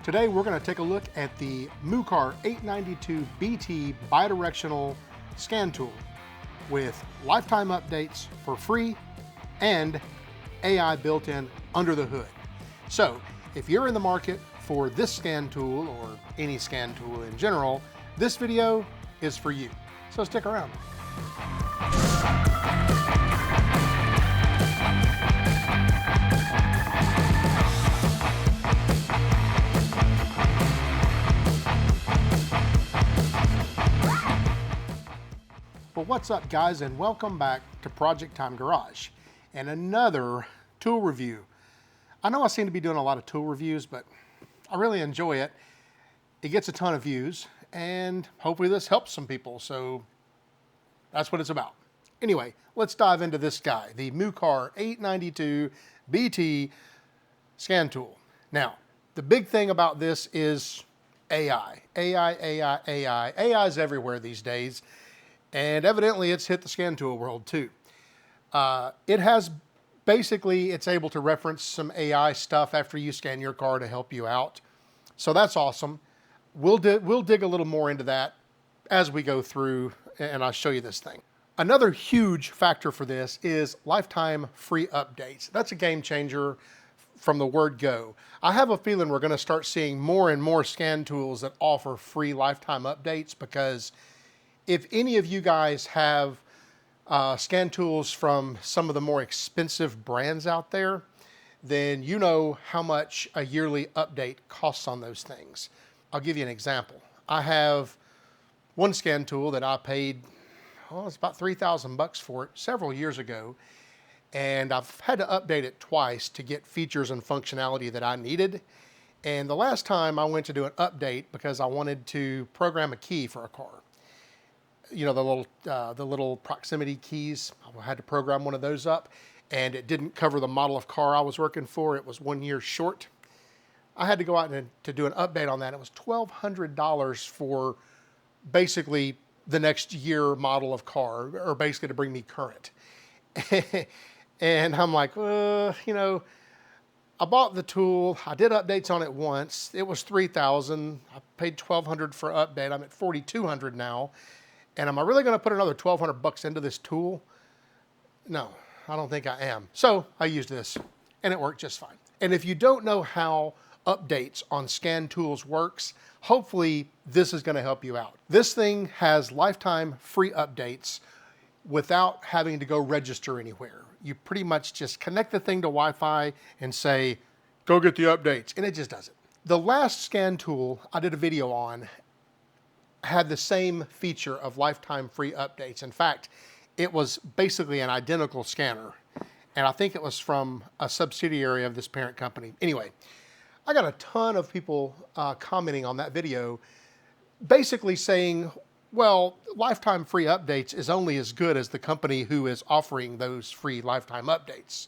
Today we're going to take a look at the Mucar 892BT Bi-Directional Scan Tool with lifetime updates for free and AI built in under the hood. So if you're in the market for this scan tool or any scan tool in general, this video is for you. So stick around. Well, what's up guys, and welcome back to Project Time Garage and another tool review. I know I seem to be doing a lot of tool reviews, but I really enjoy it. It gets a ton of views and hopefully this helps some people, so that's what it's about. Anyway, let's dive into this guy, the Mucar 892BT scan tool. Now, the big thing about this is AI. AI is everywhere these days. And evidently it's hit the scan tool world too. It has basically, it's able to reference some AI stuff after you scan your car to help you out. So that's awesome. We'll dig a little more into that as we go through and I'll show you this thing. Another huge factor for this is lifetime free updates. That's a game changer from the word go. I have a feeling we're going to start seeing more and more scan tools that offer free lifetime updates, because if any of you guys have scan tools from some of the more expensive brands out there, then you know how much a yearly update costs on those things. I'll give you an example. I have one scan tool that I paid, it's about 3,000 bucks for it several years ago, and I've had to update it twice to get features and functionality that I needed. And the last time I went to do an update because I wanted to program a key for a car. You know, the little proximity keys. I had to program one of those up, and it didn't cover the model of car I was working for. It was 1 year short. I had to go out and to do an update on that. It was $1,200 for basically the next year model of car, or basically to bring me current. And I'm like, you know, I bought the tool. I did updates on it once. It was $3,000. I paid $1,200 for update. I'm at $4,200 now. And am I really going to put another 1,200 bucks into this tool? No, I don't think I am. So I used this and it worked just fine. And if you don't know how updates on scan tools works, hopefully this is going to help you out. This thing has lifetime free updates without having to go register anywhere. You pretty much just connect the thing to Wi-Fi and say, go get the updates, and it just does it. The last scan tool I did a video on had the same feature of lifetime free updates. In fact, it was basically an identical scanner, and I think it was from a subsidiary of this parent company. Anyway, I got a ton of people commenting on that video, basically saying, well, lifetime free updates is only as good as the company who is offering those free lifetime updates.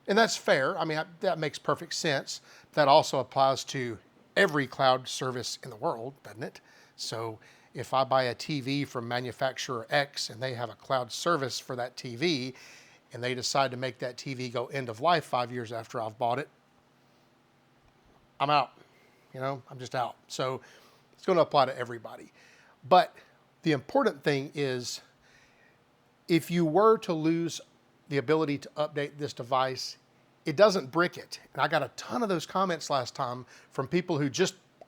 And that's fair. I mean, that makes perfect sense. That also applies to every cloud service in the world, doesn't it? So if I buy a TV from manufacturer X and they have a cloud service for that TV and they decide to make that TV go end of life 5 years after I've bought it, I'm out. You know, I'm just out. So it's going to apply to everybody. But the important thing is, if you were to lose the ability to update this device, it doesn't brick it. And I got a ton of those comments last time from people who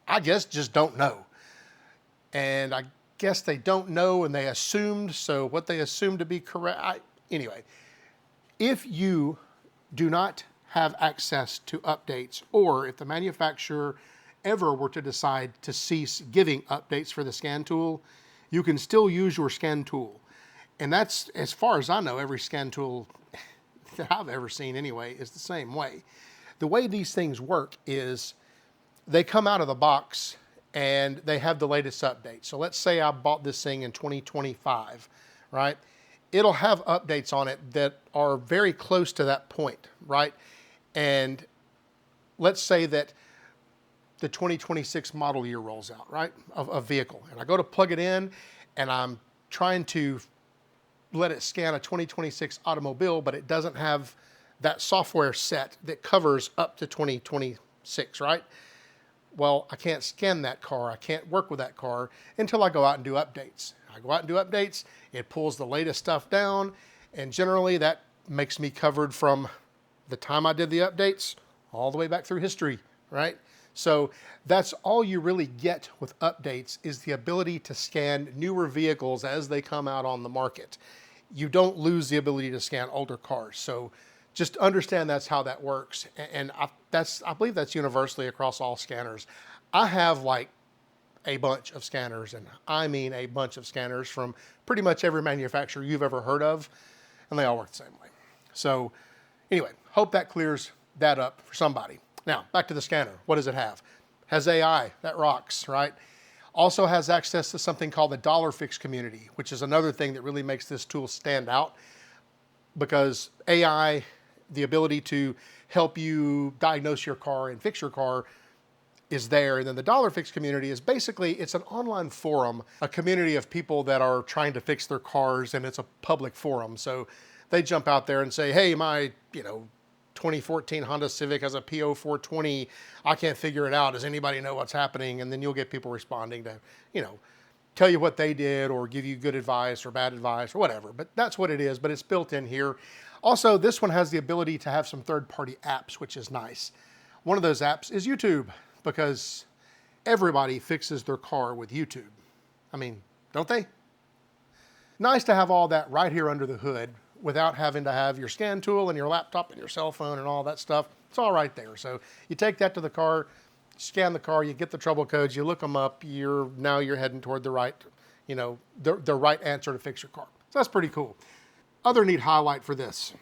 I guess just don't know. And I guess they don't know and they assumed, so what they assumed to be correct. Anyway, if you do not have access to updates, or if the manufacturer ever were to decide to cease giving updates for the scan tool, you can still use your scan tool. And that's, as far as I know, every scan tool that I've ever seen anyway is the same way. The way these things work is they come out of the box and they have the latest update. So let's say I bought this thing in 2025, right? It'll have updates on it that are very close to that point, right? And let's say that the 2026 model year rolls out, right, of a vehicle. And I go to plug it in and I'm trying to let it scan a 2026 automobile, but it doesn't have that software set that covers up to 2026, right? Well, I can't scan that car. I can't work with that car until I go out and do updates. I go out and do updates. It pulls the latest stuff down. And generally that makes me covered from the time I did the updates all the way back through history, right? So that's all you really get with updates is the ability to scan newer vehicles as they come out on the market. You don't lose the ability to scan older cars. So just understand that's how that works. And I believe that's universally across all scanners. I have like a bunch of scanners, and I mean a bunch of scanners from pretty much every manufacturer you've ever heard of, and they all work the same way. So anyway, hope that clears that up for somebody. Now, back to the scanner. What does it have? Has AI, that rocks, right? Also has access to something called the DollarFix community, which is another thing that really makes this tool stand out, because AI, the ability to help you diagnose your car and fix your car, is there. And then the DollarFix community is basically, it's an online forum, a community of people that are trying to fix their cars, and it's a public forum. So they jump out there and say, hey, my 2014 Honda Civic has a P0420. I can't figure it out. Does anybody know what's happening? And then you'll get people responding to, tell you what they did or give you good advice or bad advice or whatever. But that's what it is, but it's built in here. Also, this one has the ability to have some third-party apps, which is nice. One of those apps is YouTube, because everybody fixes their car with YouTube. I mean, don't they? Nice to have all that right here under the hood without having to have your scan tool and your laptop and your cell phone and all that stuff. It's all right there. So you take that to the car, scan the car, you get the trouble codes, you look them up, now you're heading toward the right, the right answer to fix your car. So that's pretty cool. Other neat highlight for this,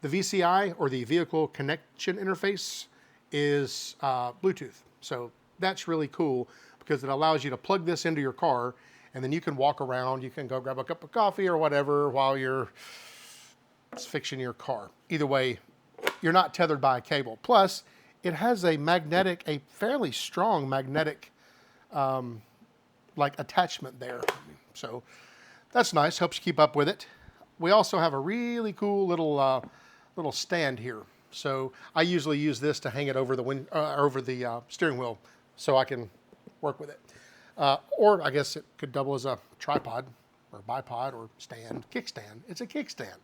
the VCI, or the Vehicle Connection Interface, is Bluetooth. So that's really cool because it allows you to plug this into your car, and then you can walk around, you can go grab a cup of coffee or whatever while you're fixing your car. Either way, you're not tethered by a cable. Plus, it has a fairly strong magnetic attachment there. So that's nice, helps you keep up with it. We also have a really cool little stand here. So I usually use this to hang it over the steering wheel so I can work with it. Or I guess it could double as a tripod or bipod or kickstand. It's a kickstand.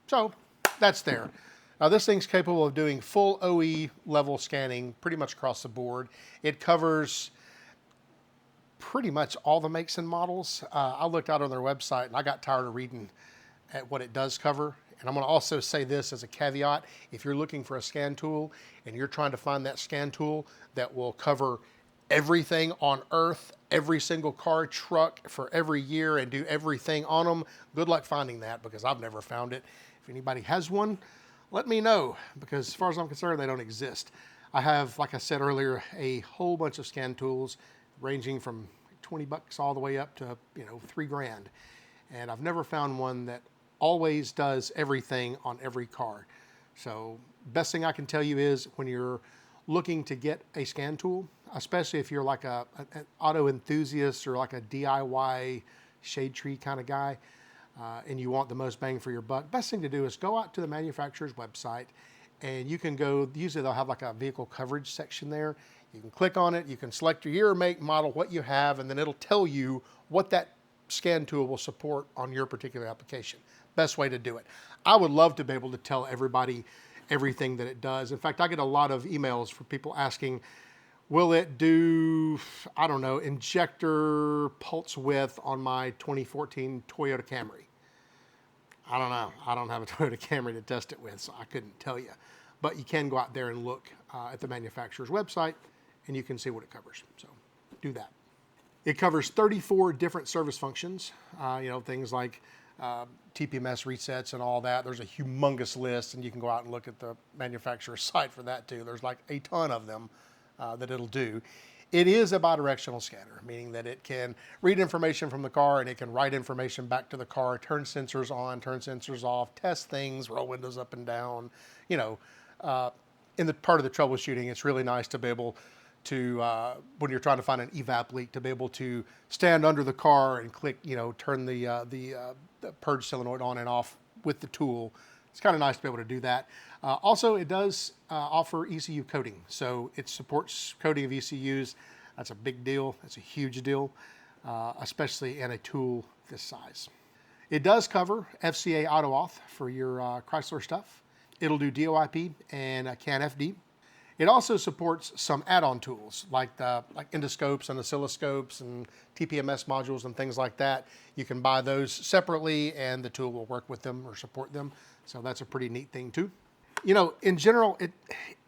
So that's there. Now this thing's capable of doing full OE level scanning pretty much across the board. It covers pretty much all the makes and models. I looked out on their website and I got tired of reading at what it does cover. And I'm going to also say this as a caveat. If you're looking for a scan tool and you're trying to find that scan tool that will cover everything on earth, every single car, truck for every year, and do everything on them, good luck finding that, because I've never found it. If anybody has one, let me know, because as far as I'm concerned, they don't exist. I have, like I said earlier, a whole bunch of scan tools ranging from $20 all the way up to $3,000. And I've never found one that always does everything on every car. So best thing I can tell you is when you're looking to get a scan tool, especially if you're like an auto enthusiast or like a DIY shade tree kind of guy, and you want the most bang for your buck, best thing to do is go out to the manufacturer's website, and you can go, usually they'll have like a vehicle coverage section there. You can click on it, you can select your year, make, model, what you have, and then it'll tell you what that scan tool will support on your particular application. Best way to do it. I would love to be able to tell everybody everything that it does. In fact, I get a lot of emails from people asking, will it do, I don't know, injector pulse width on my 2014 Toyota Camry? I don't know. I don't have a Toyota Camry to test it with, so I couldn't tell you. But you can go out there and look at the manufacturer's website, and you can see what it covers. So do that. It covers 34 different service functions, things like TPMS resets and all that. There's a humongous list, and you can go out and look at the manufacturer's site for that too. There's like a ton of them that it'll do. It is a bi-directional scanner, meaning that it can read information from the car and it can write information back to the car, turn sensors on, turn sensors off, test things, roll windows up and down. In the part of the troubleshooting, it's really nice to be able to, when you're trying to find an evap leak, to be able to stand under the car and click, turn the purge solenoid on and off with the tool. It's kind of nice to be able to do that. Also, it does offer ECU coding. So it supports coding of ECUs. That's a big deal. That's a huge deal, especially in a tool this size. It does cover FCA AutoAuth for your Chrysler stuff. It'll do DOIP and CAN FD. It also supports some add-on tools like endoscopes and oscilloscopes and TPMS modules and things like that. You can buy those separately and the tool will work with them or support them. So that's a pretty neat thing too. You know, in general,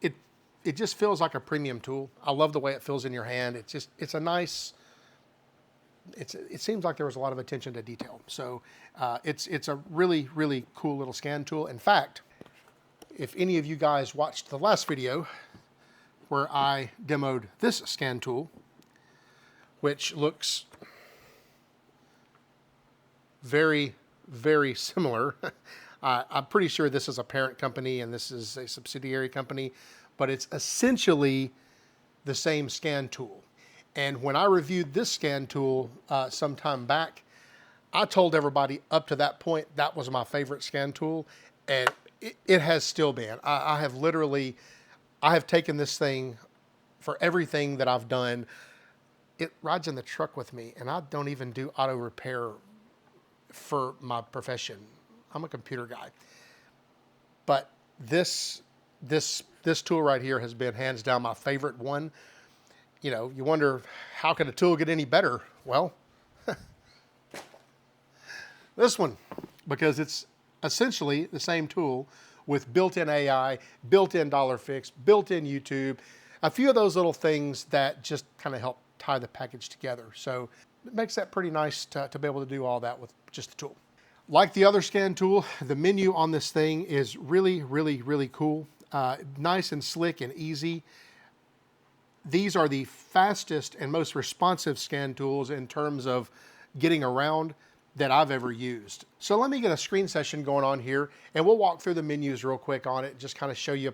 it just feels like a premium tool. I love the way it feels in your hand. It's a nice, it seems like there was a lot of attention to detail. So it's a really, really cool little scan tool. In fact, if any of you guys watched the last video where I demoed this scan tool, which looks very, very similar. I'm pretty sure this is a parent company and this is a subsidiary company, but it's essentially the same scan tool. And when I reviewed this scan tool some time back, I told everybody up to that point that was my favorite scan tool, and it has still been. I have taken this thing for everything that I've done. It rides in the truck with me, and I don't even do auto repair for my profession. I'm a computer guy. But this tool right here has been hands down my favorite one. You know, you wonder, how can a tool get any better? Well, this one, because it's essentially the same tool with built-in AI, built-in DollarFix, built-in YouTube, a few of those little things that just kind of help tie the package together. So it makes that pretty nice to be able to do all that with just the tool. Like the other scan tool, the menu on this thing is really, really, really cool. Nice and slick and easy. These are the fastest and most responsive scan tools in terms of getting around that I've ever used. So let me get a screen session going on here and we'll walk through the menus real quick on it, just kind of show you,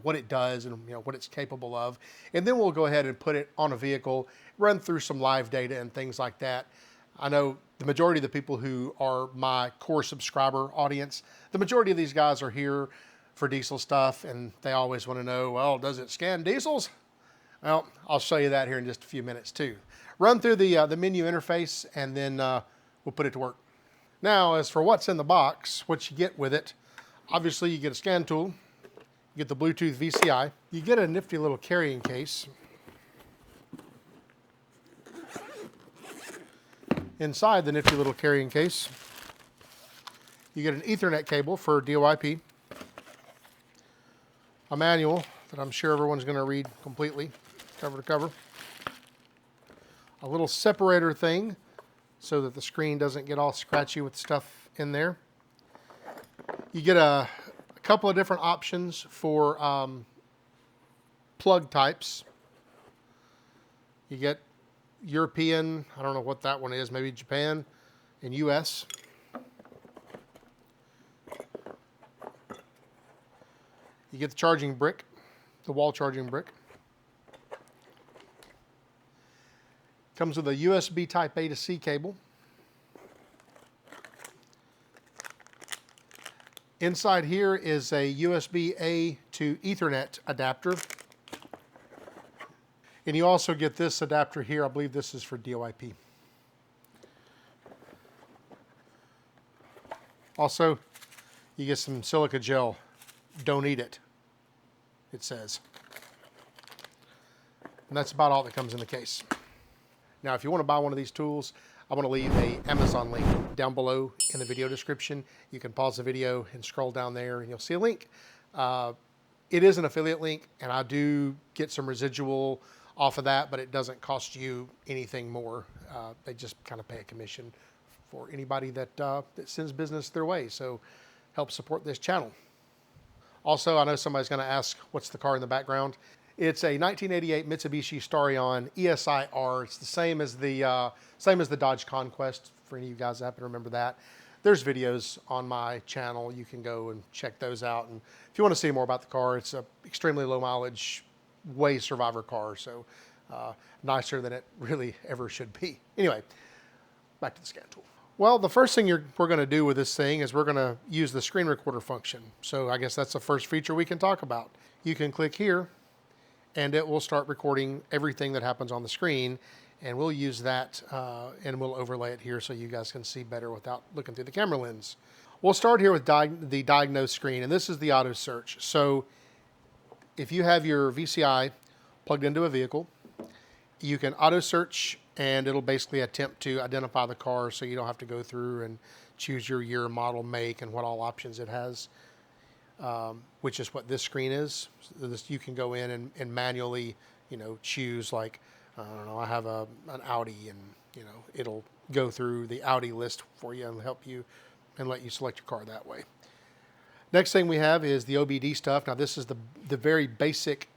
what it does and what it's capable of. And then we'll go ahead and put it on a vehicle, run through some live data and things like that. I know the majority of the people who are my core subscriber audience, the majority of these guys are here for diesel stuff and they always want to know, well, does it scan diesels? Well, I'll show you that here in just a few minutes too. Run through the menu interface and then we'll put it to work. Now, as for what's in the box, what you get with it, obviously you get a scan tool, you get the Bluetooth VCI, you get a nifty little carrying case. Inside the nifty little carrying case, you get an Ethernet cable for DOIP, a manual that I'm sure everyone's going to read completely, cover to cover, a little separator thing so that the screen doesn't get all scratchy with stuff in there. You get a couple of different options for plug types. You get European, I don't know what that one is, maybe Japan and US. You get the charging brick, the wall charging brick. Comes with a USB type A to C cable. Inside here is a USB A to Ethernet adapter. And you also get this adapter here. I believe this is for DOIP. Also, you get some silica gel. Don't eat it, it says. And that's about all that comes in the case. Now, if you want to buy one of these tools, I'm going to leave an Amazon link down below in the video description. You can pause the video and scroll down there and you'll see a link. It is an affiliate link and I do get some residual off of that, but it doesn't cost you anything more. They just kind of pay a commission for anybody that sends business their way. So help support this channel. Also, I know somebody's going to ask, what's the car in the background? It's a 1988 Mitsubishi Starion ESI-R. It's the same as the Dodge Conquest, for any of you guys that happen to remember that. There's videos on my channel. You can go and check those out. And if you want to see more about the car, it's an extremely low mileage, way survivor car. So nicer than it really ever should be. Anyway, back to the scan tool. Well, the first thing we're going to do with this thing is we're going to use the screen recorder function. So I guess that's the first feature we can talk about. You can click here and it will start recording everything that happens on the screen, and we'll use that and we'll overlay it here so you guys can see better without looking through the camera lens. We'll start here with the diagnose screen, and this is the auto search. So if you have your VCI plugged into a vehicle, you can auto search and it'll basically attempt to identify the car so you don't have to go through and choose your year, model, make, and what all options it has, which is what this screen is. So you can go in and manually, choose, like, I don't know, I have an Audi, and, it'll go through the Audi list for you and help you and let you select your car that way. Next thing we have is the OBD stuff. Now this is the very basic,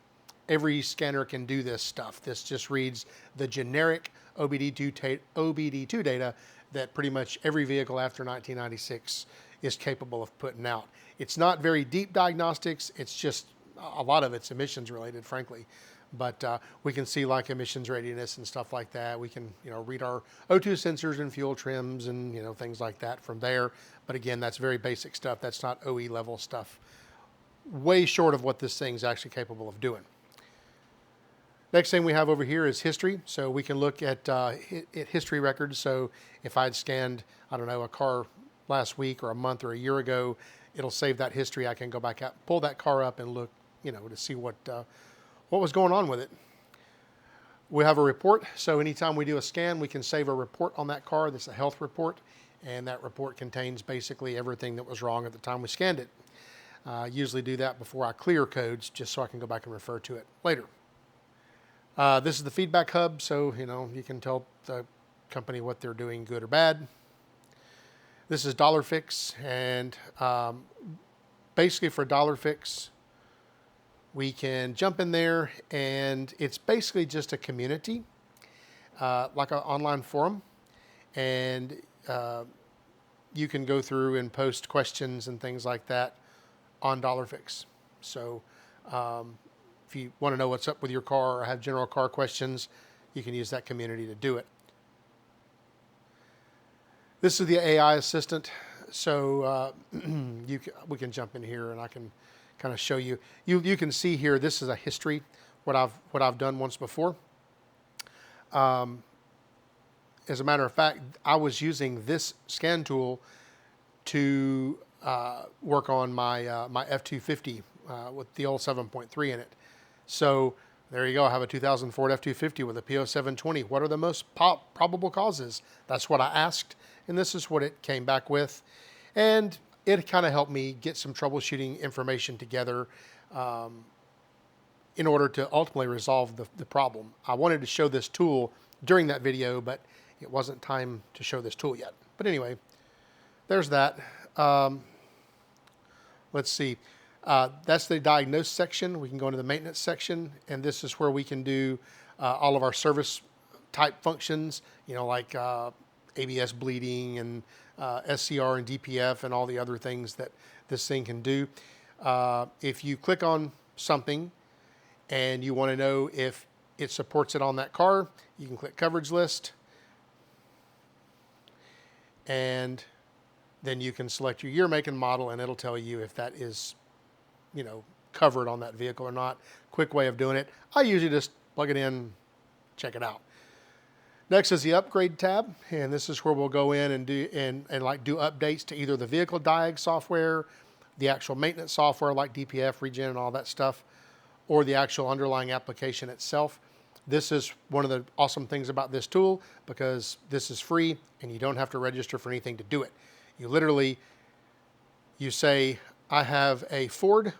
every scanner can do this stuff. This just reads the generic OBD2 data that pretty much every vehicle after 1996 is capable of putting out. It's not very deep diagnostics. It's just, a lot of it's emissions related, frankly. But we can see like emissions readiness and stuff like that. We can, read our O2 sensors and fuel trims and, things like that from there. But again, that's very basic stuff. That's not OE level stuff. Way short of what this thing's actually capable of doing. Next thing we have over here is history. So we can look at history records. So if I'd scanned, I don't know, a car last week or a month or a year ago, it'll save that history. I can go back out, pull that car up and look, to see what was going on with it. We have a report. So anytime we do a scan, we can save a report on that car. That's a health report. And that report contains basically everything that was wrong at the time we scanned it. I usually do that before I clear codes, just so I can go back and refer to it later. This is the feedback hub. So, you can tell the company what they're doing, good or bad. This is DollarFix. And basically for DollarFix, we can jump in there, and it's basically just a community, like an online forum. And you can go through and post questions and things like that on DollarFix. So if you want to know what's up with your car or have general car questions, you can use that community to do it. This is the AI assistant. So we can jump in here and I can kind of show you. You can see here, this is a history, what I've done once before. As a matter of fact, I was using this scan tool to work on my my F-250 with the old 7.3 in it. So there you go. I have a 2000 Ford F-250 with a P0720. What are the most probable causes? That's what I asked, and this is what it came back with. And it kind of helped me get some troubleshooting information together in order to ultimately resolve the problem. I wanted to show this tool during that video, but it wasn't time to show this tool yet. But anyway, there's that. Let's see. That's the diagnose section. We can go into the maintenance section, and this is where we can do all of our service type functions, like ABS bleeding and SCR and DPF and all the other things that this thing can do. If you click on something and you want to know if it supports it on that car, you can click coverage list, and then you can select your year, make, and model, and it'll tell you if that is, covered on that vehicle or not. Quick way of doing it. I usually just plug it in, check it out. Next is the upgrade tab, and this is where we'll go in and do updates to either the vehicle diag software, the actual maintenance software like DPF, regen, and all that stuff, or the actual underlying application itself. This is one of the awesome things about this tool, because this is free and you don't have to register for anything to do it. You literally, you say, I have a Ford,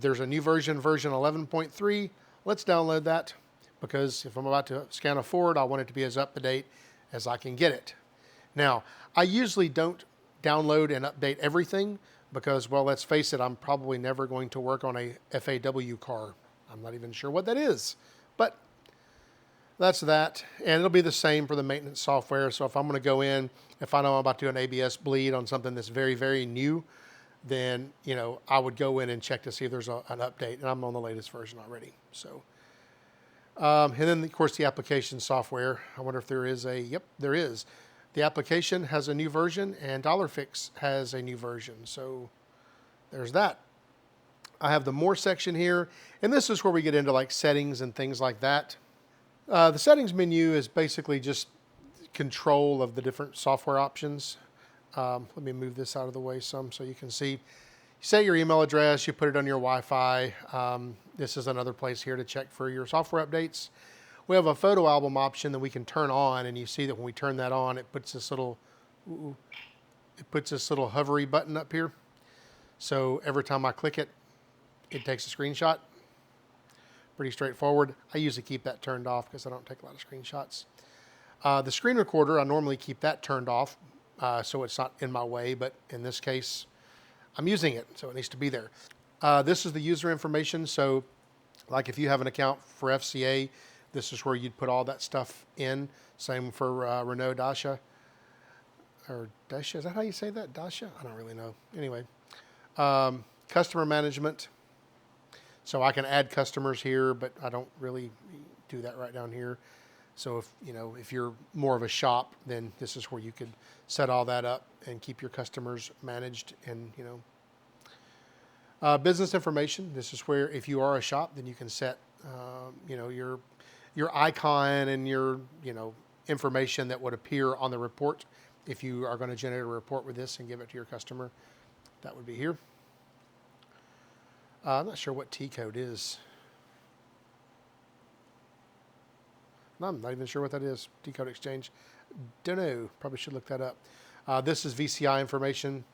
there's a new version 11.3, let's download that, because if I'm about to scan a Ford, I want it to be as up to date as I can get it. Now, I usually don't download and update everything because, well, let's face it, I'm probably never going to work on a FAW car. I'm not even sure what that is, but that's that. And it'll be the same for the maintenance software. So if I'm going to go in, if I know I'm about to do an ABS bleed on something that's very, very new, then, I would go in and check to see if there's an update, and I'm on the latest version already. So, and then of course the application software. I wonder if there is yep, there is. The application has a new version and DollarFix has a new version. So there's that. I have the More section here, and this is where we get into like settings and things like that. The settings menu is basically just control of the different software options. Let me move this out of the way some so you can see. You set your email address, you put it on your Wi-Fi. This is another place here to check for your software updates. We have a photo album option that we can turn on, and you see that when we turn that on, it puts this little hovery button up here. So every time I click it, it takes a screenshot. Pretty straightforward. I usually keep that turned off because I don't take a lot of screenshots. The screen recorder, I normally keep that turned off so it's not in my way, but in this case, I'm using it, so it needs to be there. This is the user information. So like if you have an account for FCA, this is where you'd put all that stuff in. Same for Renault Dacia. Or Dacia, is that how you say that? Dacia? I don't really know. Anyway, customer management. So I can add customers here, but I don't really do that right down here. So if you're more of a shop, then this is where you could set all that up and keep your customers managed. And business information. This is where if you are a shop, then you can set your icon and your information that would appear on the report. If you are going to generate a report with this and give it to your customer, that would be here. I'm not sure what T code is. I'm not even sure what that is. T code exchange. Don't know. Probably should look that up. This is VCI information.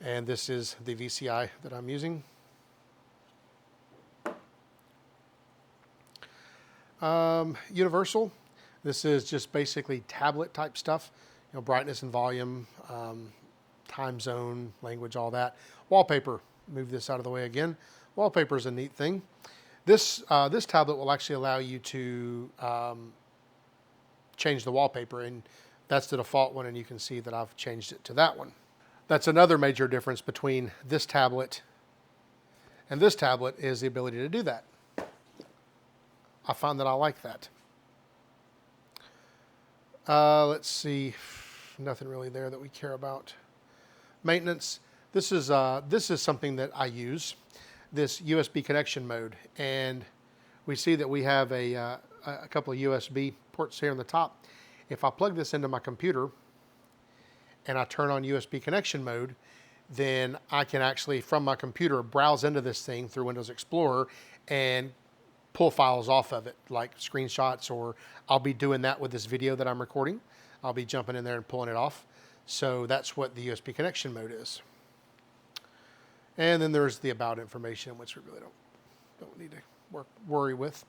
And this is the VCI that I'm using. Universal. This is just basically tablet type stuff. Brightness and volume, time zone, language, all that. Wallpaper. Move this out of the way again. Wallpaper is a neat thing. This tablet will actually allow you to change the wallpaper, and that's the default one, and you can see that I've changed it to that one. That's another major difference between this tablet and this tablet is the ability to do that. I found that I like that. Let's see, nothing really there that we care about. Maintenance. This is something that I use, this USB connection mode, and we see that we have a couple of USB ports here on the top. If I plug this into my computer and I turn on USB connection mode, then I can actually, from my computer, browse into this thing through Windows Explorer and pull files off of it, like screenshots, or I'll be doing that with this video that I'm recording. I'll be jumping in there and pulling it off. So that's what the USB connection mode is. And then there's the about information, which we really don't need to worry with.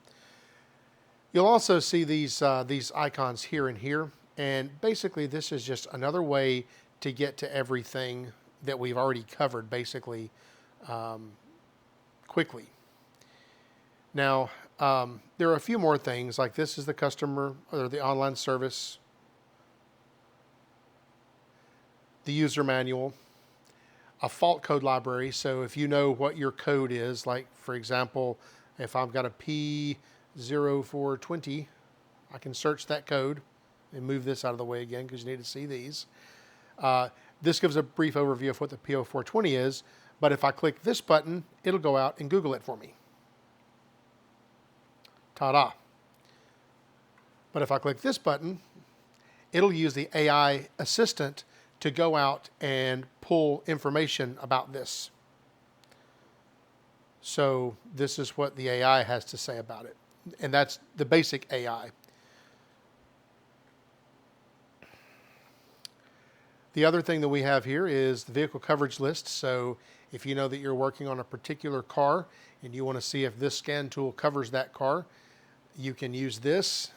You'll also see these icons here and here. And basically this is just another way to get to everything that we've already covered basically quickly. Now, there are a few more things, like this is the customer or the online service, the user manual, a fault code library. So if you know what your code is, like for example, if I've got a P0420, I can search that code and move this out of the way again because you need to see these. This gives a brief overview of what the P0420 is, but if I click this button, it'll go out and Google it for me. Ta-da. But if I click this button, it'll use the AI assistant to go out and pull information about this. So this is what the AI has to say about it. And that's the basic AI. The other thing that we have here is the vehicle coverage list. So if you know that you're working on a particular car and you want to see if this scan tool covers that car, you can use this.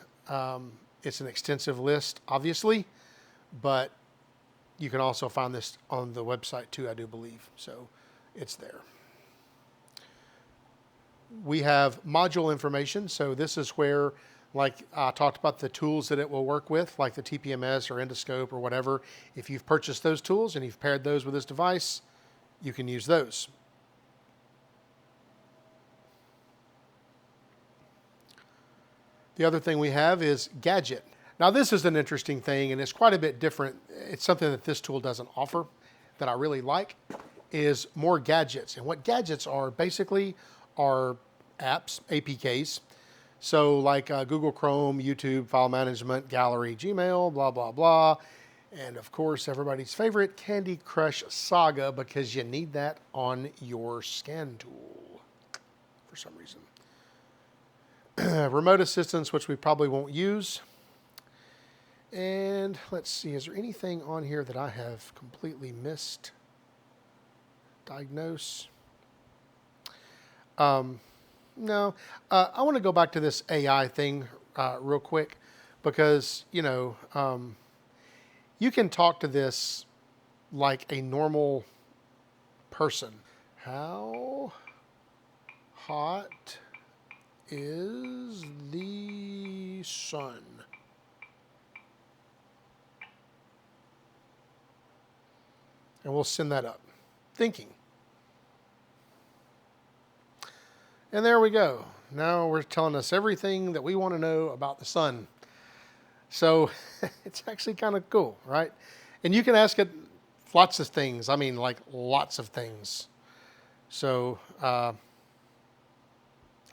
It's an extensive list, obviously, but you can also find this on the website too, I do believe. So it's there. We have module information. So this is where, like I talked about the tools that it will work with, like the TPMS or endoscope or whatever. If you've purchased those tools and you've paired those with this device, you can use those. The other thing we have is gadget. Now this is an interesting thing, and it's quite a bit different. It's something that this tool doesn't offer that I really like, is more gadgets. And what gadgets are basically are apps, APKs. So like Google Chrome, YouTube, file management, gallery, Gmail, blah, blah, blah. And of course, everybody's favorite, Candy Crush Saga, because you need that on your scan tool for some reason. Remote assistance, which we probably won't use. And let's see, is there anything on here that I have completely missed? Diagnose. No, I want to go back to this AI thing real quick because, you know, you can talk to this like a normal person. How hot is the sun? And we'll send that up. Thinking. And there we go. Now we're telling us everything that we want to know about the sun. So it's actually kind of cool, right? And you can ask it lots of things. I mean, like lots of things. So I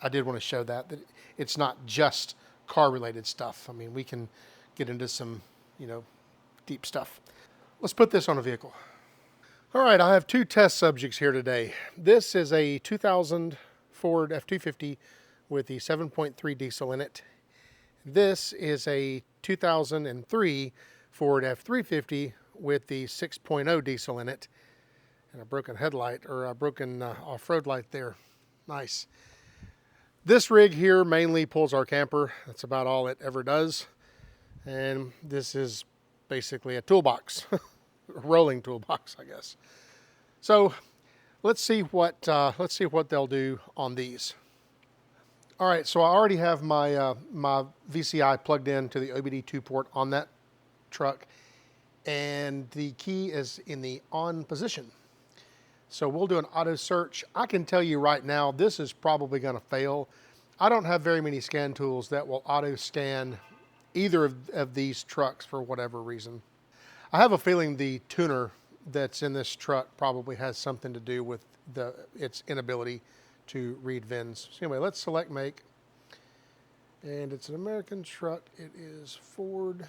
did want to show that it's not just car-related stuff. I mean, we can get into some, you know, deep stuff. Let's put this on a vehicle. All right, I have two test subjects here today. This is a 2000 Ford F-250 with the 7.3 diesel in it. This is a 2003 Ford F-350 with the 6.0 diesel in it. And a broken headlight, or a broken off-road light there. Nice. This rig here mainly pulls our camper. That's about all it ever does. And this is basically a toolbox, a rolling toolbox, I guess. So let's see what they'll do on these. All right, so I already have my my VCI plugged in to the OBD2 port on that truck, and the key is in the on position. So we'll do an auto search. I can tell you right now, this is probably going to fail. I don't have very many scan tools that will auto scan either of these trucks for whatever reason. I have a feeling the tuner that's in this truck probably has something to do with its inability to read VINs. So anyway, let's select make. And it's an American truck. It is Ford.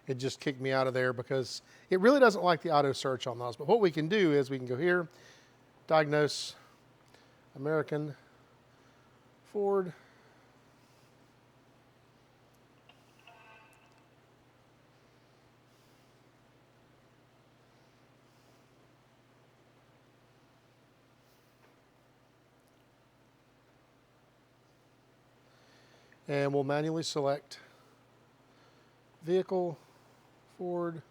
It just kicked me out of there because it really doesn't like the auto search on those. But what we can do is we can go here, diagnose, American, Ford. And we'll manually select vehicle, Ford,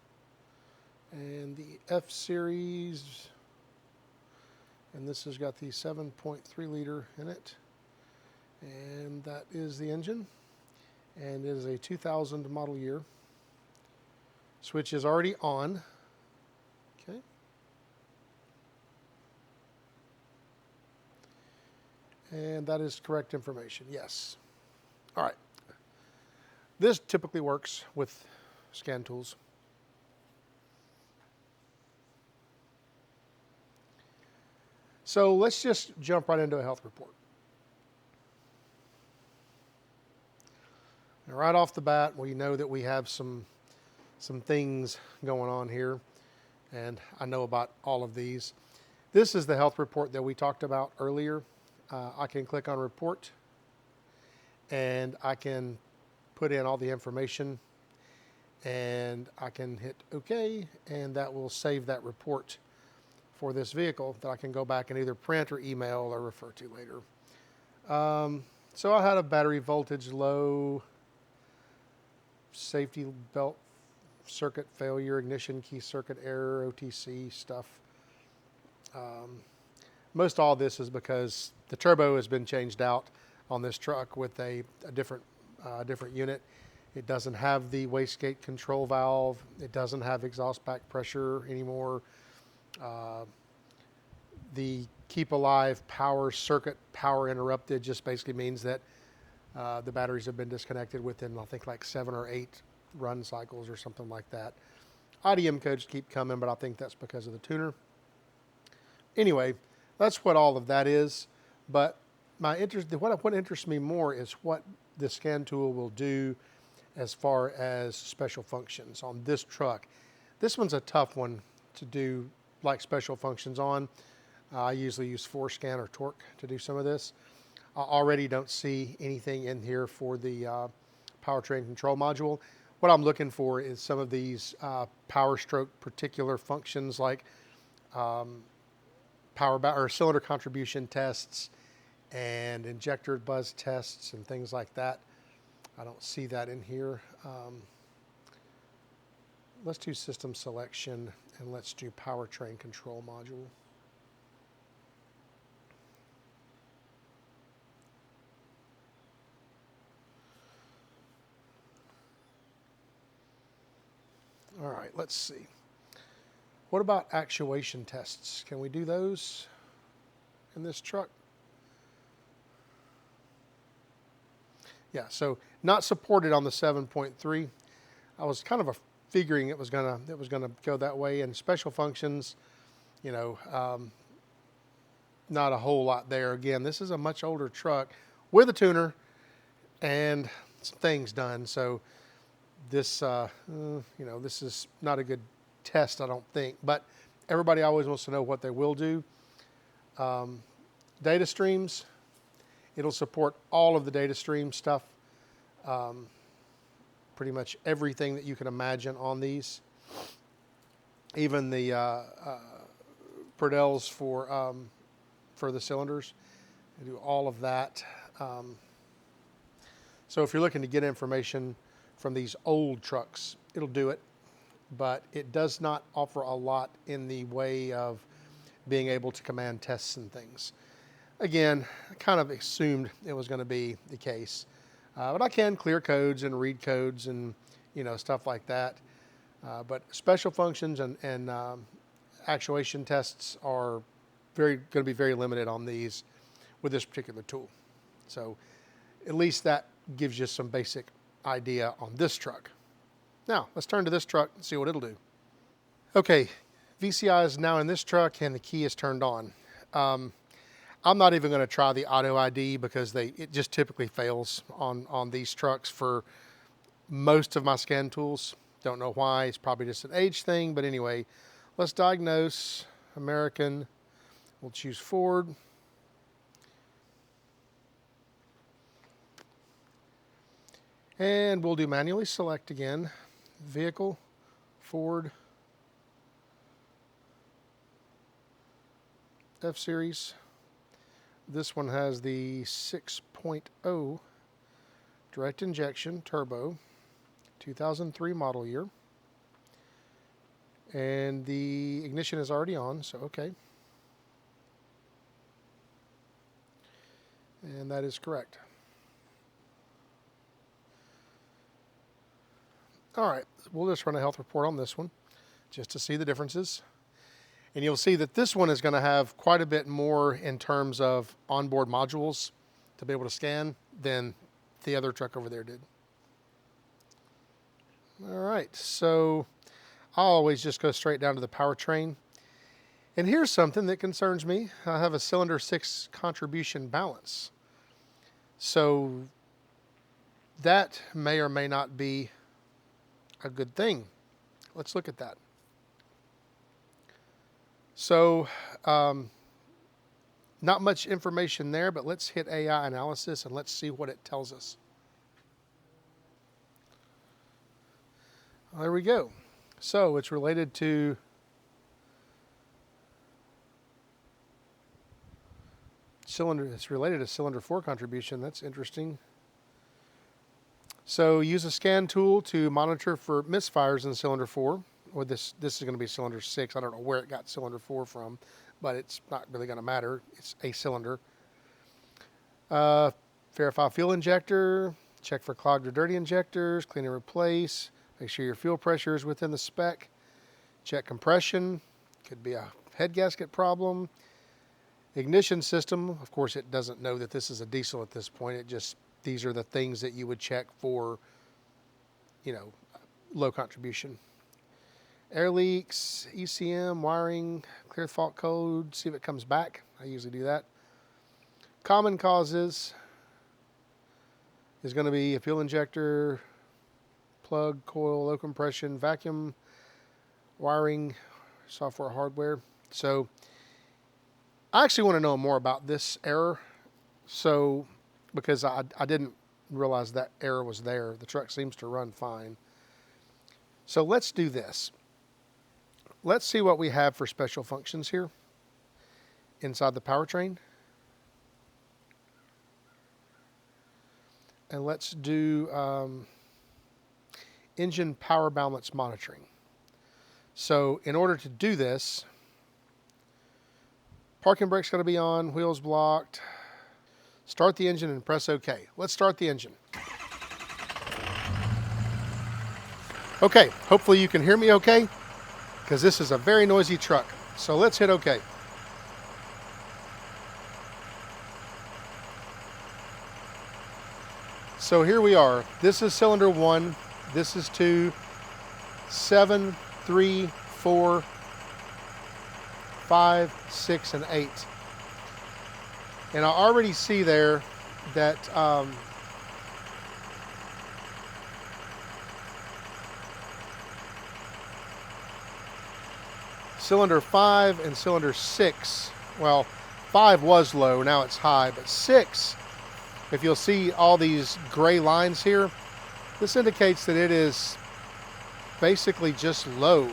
and the F series, and this has got the 7.3 liter in it, and that is the engine, and it is a 2000 model year. Switch is already on. Okay. And that is correct information, yes. All right. This typically works with scan tools. So let's just jump right into a health report. Now, right off the bat, we know that we have some things going on here, and I know about all of these. This is the health report that we talked about earlier. I can click on report, and I can put in all the information, and I can hit OK, and that will save that report for this vehicle that I can go back and either print or email or refer to later. So I had a battery voltage low, safety belt circuit failure, ignition key circuit error, OTC stuff. Most all this is because the turbo has been changed out on this truck with a different unit, It doesn't have the wastegate control valve. It doesn't have exhaust back pressure anymore. The keep alive power circuit power interrupted just basically means that the batteries have been disconnected within, I think, like 7 or 8 run cycles or something like that. IDM codes keep coming, but I think that's because of the tuner. Anyway, that's what all of that is. But what interests me more is what the scan tool will do as far as special functions on this truck. This one's a tough one to do like special functions on. I usually use ForeScan or Torque to do some of this. I already don't see anything in here for the powertrain control module. What I'm looking for is some of these power stroke particular functions like cylinder contribution tests and injector buzz tests and things like that. I don't see that in here. Let's do system selection and let's do powertrain control module. All right, let's see. What about actuation tests? Can we do those in this truck? Yeah, so not supported on the 7.3. I was kind of figuring it was gonna go that way. And special functions, you know, not a whole lot there. Again, this is a much older truck with a tuner and some things done. So this, you know, this is not a good test, I don't think. But everybody always wants to know what they will do. Data streams. It'll support all of the data stream stuff. Pretty much everything that you can imagine on these. Even the Purdell's for the cylinders. They do all of that. So if you're looking to get information from these old trucks, it'll do it. But it does not offer a lot in the way of being able to command tests and things. Again, I kind of assumed it was going to be the case. But I can clear codes and read codes and, you know, stuff like that. But special functions and actuation tests are going to be very limited on these with this particular tool. So at least that gives you some basic idea on this truck. Now, let's turn to this truck and see what it'll do. Okay, VCI is now in this truck and the key is turned on. I'm not even going to try the auto ID because it just typically fails on these trucks for most of my scan tools. Don't know why. It's probably just an age thing. But anyway, let's diagnose American. We'll choose Ford. And we'll do manually select again. Vehicle, Ford, F-Series. This one has the 6.0 direct injection turbo, 2003 model year. And the ignition is already on, so okay. And that is correct. All right, we'll just run a health report on this one just to see the differences. And you'll see that this one is going to have quite a bit more in terms of onboard modules to be able to scan than the other truck over there did. All right, so I'll always just go straight down to the powertrain. And here's something that concerns me. I have a cylinder 6 contribution balance. So that may or may not be a good thing. Let's look at that. So not much information there, but let's hit AI analysis and let's see what it tells us. There we go. So it's related to cylinder 4 contribution. That's interesting. So use a scan tool to monitor for misfires in cylinder 4. Or this is going to be cylinder 6. I don't know where it got cylinder 4 from, but it's not really going to matter. It's a cylinder. Verify fuel injector. Check for clogged or dirty injectors, clean and replace. Make sure your fuel pressure is within the spec. Check compression. Could be a head gasket problem. Ignition system. Of course, it doesn't know that this is a diesel at this point. It just, these are the things that you would check for, you know, low contribution. Air leaks, ECM, wiring, clear fault code, see if it comes back. I usually do that. Common causes is going to be a fuel injector, plug, coil, low compression, vacuum, wiring, software, hardware. So I actually want to know more about this error. So, because I didn't realize that error was there. The truck seems to run fine. So let's do this. Let's see what we have for special functions here inside the powertrain. And let's do engine power balance monitoring. So in order to do this, parking brake's got to be on, wheels blocked. Start the engine and press OK. Let's start the engine. Okay, hopefully you can hear me okay, because this is a very noisy truck. So let's hit OK. So here we are. This is cylinder 1. This is 2, 7, 3, 4, 5, 6, and 8. And I already see there that cylinder 5 and cylinder 6, well, 5 was low, now it's high, but 6, if you'll see all these gray lines here, this indicates that it is basically just low,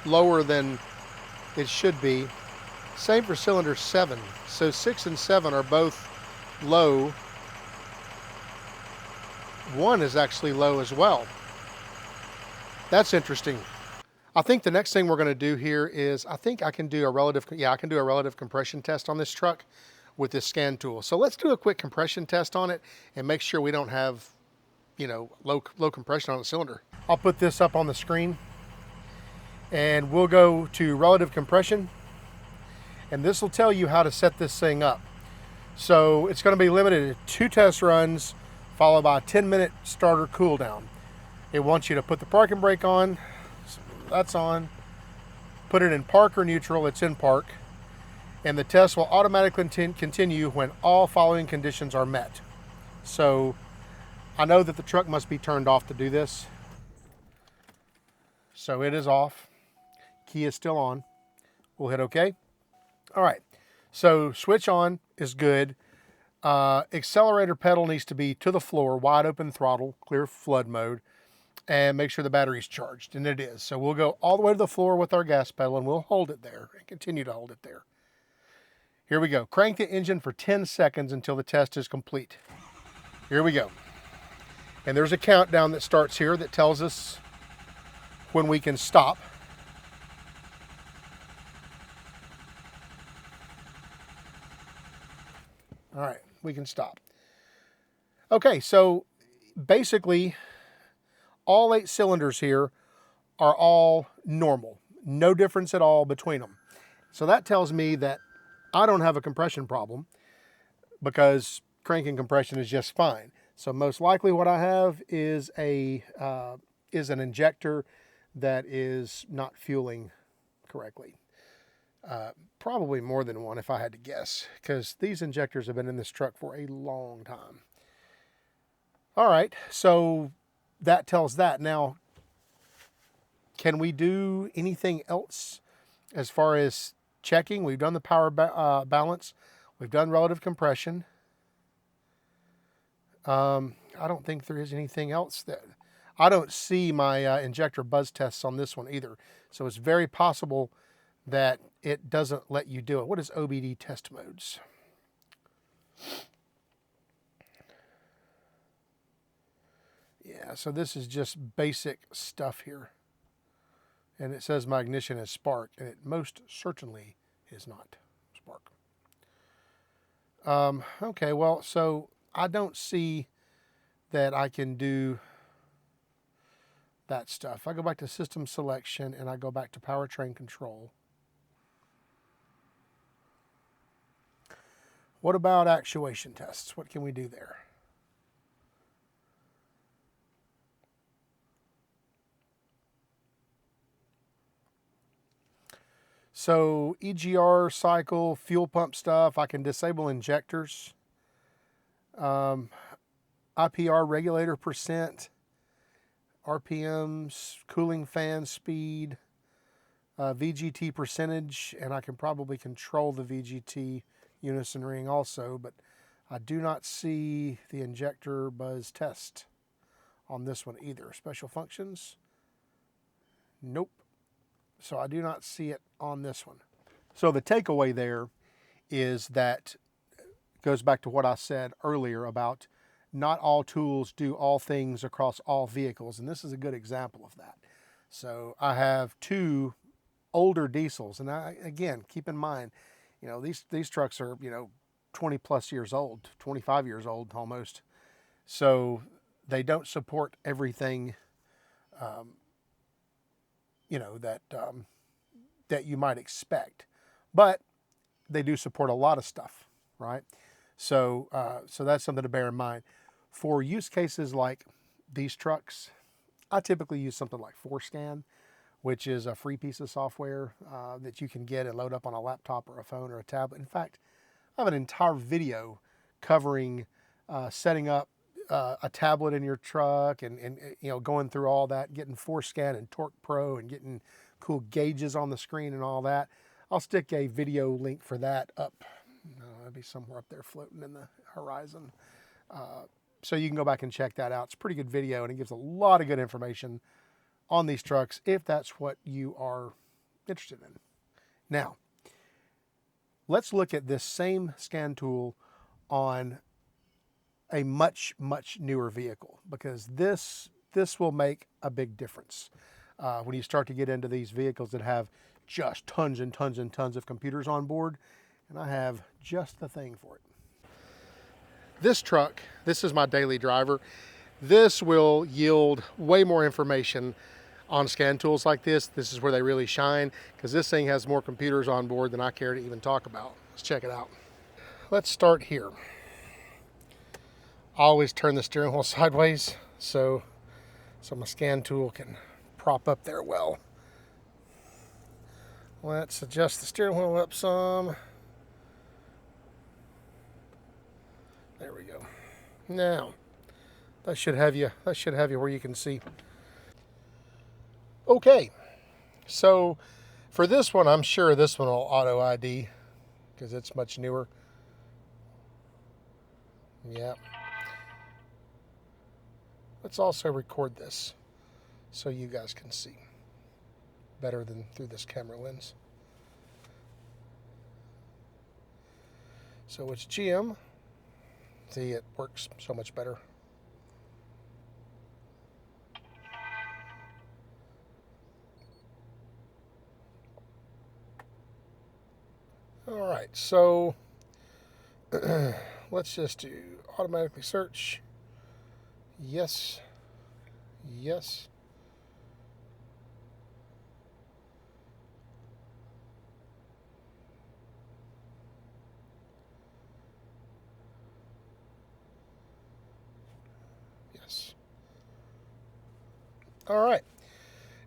lower than it should be. Same for cylinder 7. So 6 and 7 are both low. 1 is actually low as well. That's interesting. I think the next thing we're going to do here is, I think I can do a relative, I can do a relative compression test on this truck with this scan tool. So let's do a quick compression test on it and make sure we don't have, you know, low compression on the cylinder. I'll put this up on the screen and we'll go to relative compression, and this will tell you how to set this thing up. So it's going to be limited to 2 test runs followed by a 10-minute starter cool down. It wants you to put the parking brake on. So that's on. Put it in park or neutral. It's in park. And the test will automatically continue when all following conditions are met. So I know that the truck must be turned off to do this. So it is off. Key is still on. We'll hit OK. All right. So switch on is good. Accelerator pedal needs to be to the floor, wide open throttle, clear flood mode, and make sure the battery's charged, and it is. So we'll go all the way to the floor with our gas pedal, and we'll hold it there and continue to hold it there. Here we go. Crank the engine for 10 seconds until the test is complete. Here we go. And there's a countdown that starts here that tells us when we can stop. All right, we can stop. Okay, so basically all 8 cylinders here are all normal. No difference at all between them. So that tells me that I don't have a compression problem because cranking compression is just fine. So most likely what I have is an injector that is not fueling correctly. Probably more than one if I had to guess, because these injectors have been in this truck for a long time. All right, so that tells that. Now, can we do anything else as far as checking? We've done the power balance. We've done relative compression. I don't think there is anything else that... I don't see my injector buzz tests on this one either. So it's very possible that it doesn't let you do it. What is OBD test modes? Yeah, so this is just basic stuff here. And it says my ignition is spark, and it most certainly is not spark. Okay, well, so I don't see that I can do that stuff. If I go back to system selection and I go back to powertrain control. What about actuation tests? What can we do there? So EGR cycle, fuel pump stuff, I can disable injectors. IPR regulator percent, RPMs, cooling fan speed, VGT percentage, and I can probably control the VGT unison ring also, but I do not see the injector buzz test on this one either. Special functions, nope. So I do not see it on this one. So the takeaway there is that goes back to what I said earlier about not all tools do all things across all vehicles, and this is a good example of that. So I have two older diesels, and again, keep in mind, you know, these trucks are, you know, 20 plus years old, 25 years old almost. So they don't support everything, you know, that you might expect, but they do support a lot of stuff, right? So so that's something to bear in mind. For use cases like these trucks, I typically use something like ForeScan, which is a free piece of software that you can get and load up on a laptop or a phone or a tablet. In fact, I have an entire video covering setting up a tablet in your truck and you know, going through all that, getting ForeScan and Torque Pro and getting cool gauges on the screen and all that. I'll stick a video link for that up. It'll be somewhere up there floating in the horizon. So you can go back and check that out. It's a pretty good video, and it gives a lot of good information on these trucks if that's what you are interested in. Now, let's look at this same scan tool on a much, much newer vehicle, because this will make a big difference when you start to get into these vehicles that have just tons and tons and tons of computers on board. And I have just the thing for it. This truck, this is my daily driver. This will yield way more information on scan tools like this. This is where they really shine, because this thing has more computers on board than I care to even talk about. Let's check it out. Let's start here. I always turn the steering wheel sideways so my scan tool can prop up there well. Let's adjust the steering wheel up some. There we go. Now, that should have you where you can see. Okay, so for this one, I'm sure this one will auto ID because it's much newer. Yeah. Let's also record this so you guys can see better than through this camera lens. So it's GM. See, it works so much better. All right, so let's just do automatically search. Yes. Yes. Yes. All right.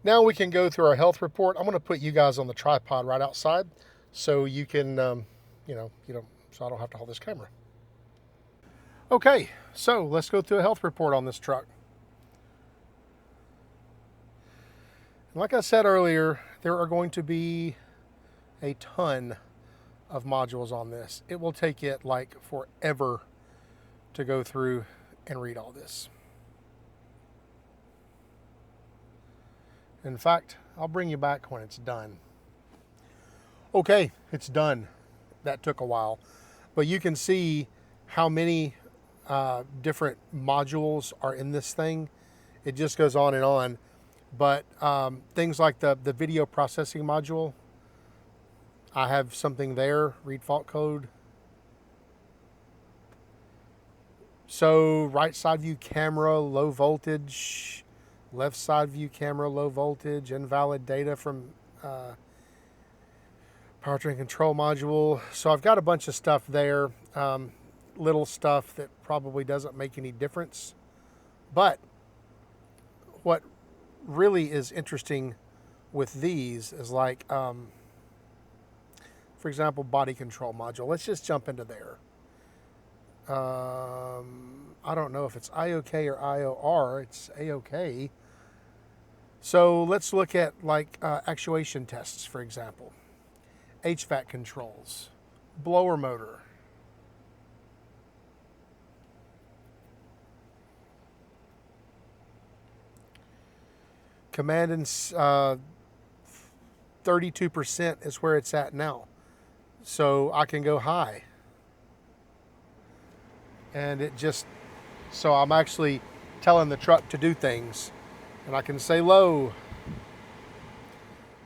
Now we can go through our health report. I'm going to put you guys on the tripod right outside so you can, so I don't have to hold this camera. Okay, so let's go through a health report on this truck. Like I said earlier, there are going to be a ton of modules on this. It will take it like forever to go through and read all this. In fact, I'll bring you back when it's done. Okay, it's done. That took a while. But you can see how many different modules are in this thing. It just goes on and on. But things like the video processing module, I have something there, read fault code. So right side view camera, low voltage, left side view camera, low voltage, invalid data from powertrain control module. So I've got a bunch of stuff there, little stuff that probably doesn't make any difference. But what really is interesting with these is like, for example, body control module. Let's just jump into there. I don't know if it's IOK or IOR. It's AOK. So let's look at like actuation tests, for example. HVAC controls, blower motor, command and 32% is where it's at now. So I can go high. And it just, so I'm actually telling the truck to do things. And I can say low.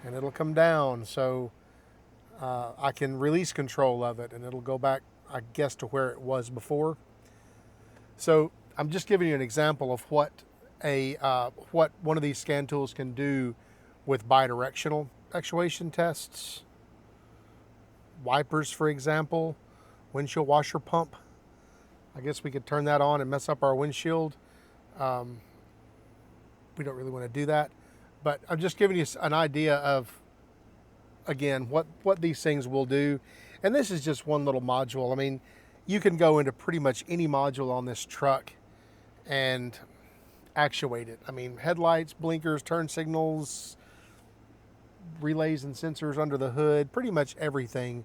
And it'll come down. So I can release control of it. And it'll go back, I guess, to where it was before. So I'm just giving you an example of what one of these scan tools can do with bidirectional actuation tests. Wipers, for example, windshield washer pump. I guess we could turn that on and mess up our windshield. We don't really want to do that, but I'm just giving you an idea of, again, what these things will do. And this is just one little module. I mean, you can go into pretty much any module on this truck and actuate it. I mean, headlights, blinkers, turn signals, relays and sensors under the hood, pretty much everything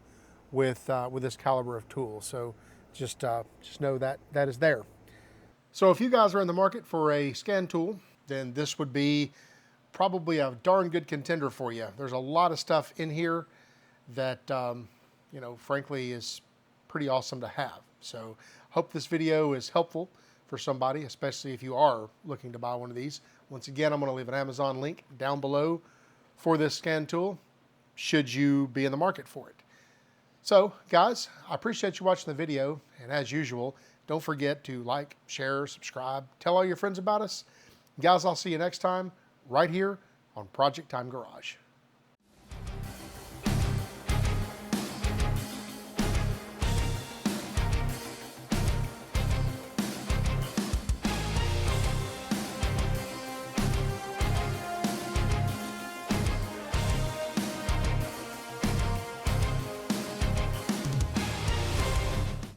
with this caliber of tool. So just know that is there. So if you guys are in the market for a scan tool, then this would be probably a darn good contender for you. There's a lot of stuff in here that, you know, frankly is pretty awesome to have. So hope this video is helpful for somebody, especially if you are looking to buy one of these. Once again, I'm going to leave an Amazon link down below for this scan tool, should you be in the market for it. So guys, I appreciate you watching the video, and as usual, don't forget to like, share, subscribe, tell all your friends about us. Guys, I'll see you next time right here on Project Time Garage.